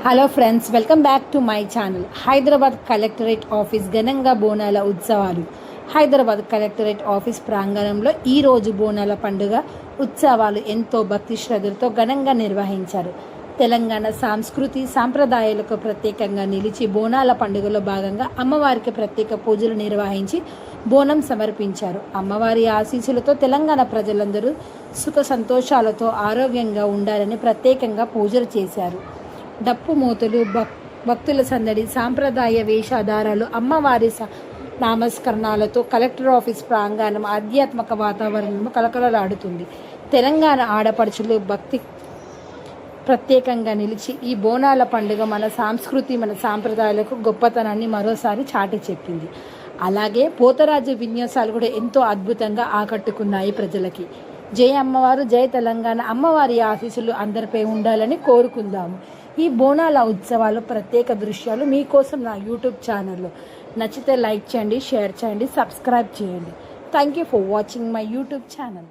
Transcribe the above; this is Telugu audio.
Hello friends, welcome back to my channel. Hyderabad collectorate office ఘనంగా బోనాల ఉత్సవాలు. హైదరాబాద్ కలెక్టరేట్ ఆఫీస్ ప్రాంగణంలో ఈరోజు బోనాల పండుగ ఉత్సవాలు ఎంతో భక్తి శ్రద్ధలతో ఘనంగా నిర్వహించారు. తెలంగాణ సంస్కృతి సాంప్రదాయాలకు ప్రత్యేకంగా నిలిచి బోనాల పండుగలో భాగంగా అమ్మవారికి ప్రత్యేక పూజలు నిర్వహించి బోనం సమర్పించారు. అమ్మవారి ఆశీస్సులతో తెలంగాణ ప్రజలందరూ సుఖ సంతోషాలతో ఆరోగ్యంగా ఉండాలని ప్రత్యేకంగా పూజలు చేశారు. డప్పు మూతలు, భక్తుల సందడి, సాంప్రదాయ వేషధారాలు, అమ్మవారి నామస్కరణాలతో కలెక్టర్ ఆఫీస్ ప్రాంగణం ఆధ్యాత్మిక వాతావరణం కలకలలాడుతుంది. తెలంగాణ ఆడపడుచులు భక్తి ప్రత్యేకంగా నిలిచి ఈ బోనాల పండుగ మన సంస్కృతి, మన సాంప్రదాయాలకు గొప్పతనాన్ని మరోసారి చాటి చెప్పింది. అలాగే పోతరాజు విన్యాసాలు కూడా ఎంతో అద్భుతంగా ఆకట్టుకున్నాయి ప్రజలకి. జై అమ్మవారు, జై తెలంగాణ. అమ్మవారి ఆశీస్సులు అందరిపై ఉండాలని కోరుకుందాము. ఈ బోనాల ఉత్సవాలు ప్రత్యేక దృశ్యాలు మీకోసం నా యూట్యూబ్ ఛానల్లో. నచ్చితే లైక్ చేయండి, షేర్ చేయండి, సబ్స్క్రైబ్ చేయండి. Thank you for watching my YouTube channel.